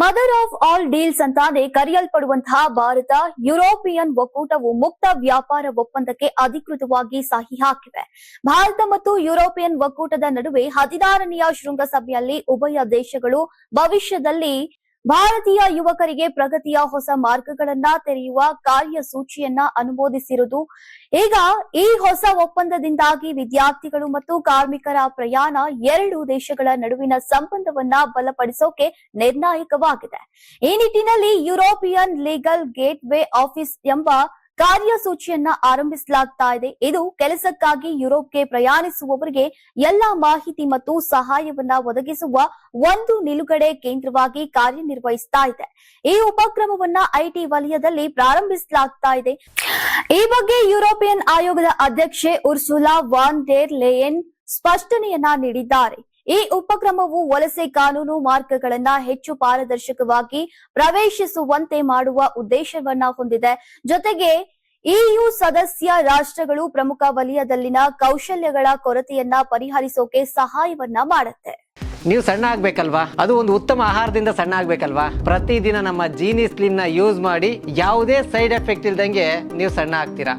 Mother of all deals ಅಂತಾನೆ ಕರೆಯಲ್ಪಡುವಂತಹ Bharat European ಒಕ್ಕೂಟವು ಮುಕ್ತ ವ್ಯಾಪಾರ ಒಪ್ಪಂದಕ್ಕೆ ಅಧಿಕೃತವಾಗಿ ಸಹಿ ಹಾಕಿವೆ. ಭಾರತ ಮತ್ತು ಯುರೋಪಿಯನ್ ಒಕ್ಕೂಟದ ನಡುವೆ 16ನೆಯ ಶೃಂಗಸಭೆಯಲ್ಲಿ ಉಭಯ ದೇಶಗಳು ಭವಿಷ್ಯದಲ್ಲಿ ಭಾರತೀಯ ಯುವಕರಿಗೆ ಪ್ರಗತಿಯ ಹೊಸ ಮಾರ್ಗಗಳನ್ನ ತೆರೆಯುವ ಕಾರ್ಯಸೂಚಿಯನ್ನ ಅನುಮೋದಿಸಿರುವುದು. ಈಗ ಈ ಹೊಸ ಒಪ್ಪಂದದಿಂದಾಗಿ ವಿದ್ಯಾರ್ಥಿಗಳು ಮತ್ತು ಕಾರ್ಮಿಕರ ಪ್ರಯಾಣ ಎರಡು ದೇಶಗಳ ನಡುವಿನ ಸಂಬಂಧವನ್ನ ಬಲಪಡಿಸೋಕೆ ನಿರ್ಣಾಯಕವಾಗಿದೆ. ಈ ನಿಟ್ಟಿನಲ್ಲಿ European legal gate way office ಎಂಬ ಕಾರ್ಯಸೂಚಿಯನ್ನ ಆರಂಭಿಸಲಾಗ್ತಾ ಇದೆ. ಇದು ಕೆಲಸಕ್ಕಾಗಿ ಯುರೋಪ್ಗೆ ಪ್ರಯಾಣಿಸುವವರಿಗೆ ಎಲ್ಲಾ ಮಾಹಿತಿ ಮತ್ತು ಸಹಾಯವನ್ನ ಒದಗಿಸುವ ಒಂದು ನಿಲುಗಡೆ ಕೇಂದ್ರವಾಗಿ ಕಾರ್ಯನಿರ್ವಹಿಸ್ತಾ ಇದೆ. ಈ ಉಪಕ್ರಮವನ್ನ ಐಟಿ ವಲಯದಲ್ಲಿ ಪ್ರಾರಂಭಿಸಲಾಗ್ತಾ ಇದೆ. ಈ ಬಗ್ಗೆ ಯುರೋಪಿಯನ್ ಆಯೋಗದ ಅಧ್ಯಕ್ಷೆ ಉರ್ಸುಲಾ ವಾನ್ ಡೆರ್ ಲೆಯೆನ್ ಸ್ಪಷ್ಟನೆಯನ್ನ ನೀಡಿದ್ದಾರೆ. ಈ ಉಪಕ್ರಮವು ವಲಸೆ ಕಾನೂನು ಮಾರ್ಗಗಳನ್ನ ಹೆಚ್ಚು ಪಾರದರ್ಶಕವಾಗಿ ಪ್ರವೇಶಿಸುವಂತೆ ಮಾಡುವ ಉದ್ದೇಶವನ್ನ ಹೊಂದಿದೆ. ಜೊತೆಗೆ ಇಯು ಸದಸ್ಯ ರಾಷ್ಟ್ರಗಳು ಪ್ರಮುಖ ವಲಯದಲ್ಲಿನ ಕೌಶಲ್ಯಗಳ ಕೊರತೆಯನ್ನ ಪರಿಹರಿಸೋಕೆ ಸಹಾಯವನ್ನ ಮಾಡುತ್ತೆ. ನೀವು ಸಣ್ಣ ಆಗ್ಬೇಕಲ್ವಾ? ಅದು ಒಂದು ಉತ್ತಮ ಆಹಾರದಿಂದ ಸಣ್ಣ ಆಗ್ಬೇಕಲ್ವಾ? ಪ್ರತಿದಿನ ನಮ್ಮ ಜೀನಿ ಸ್ಲಿಮ್ ನ ಯೂಸ್ ಮಾಡಿ ಯಾವುದೇ ಸೈಡ್ ಎಫೆಕ್ಟ್ ಇಲ್ದಂಗೆ ನೀವು ಸಣ್ಣ ಆಗ್ತೀರಾ.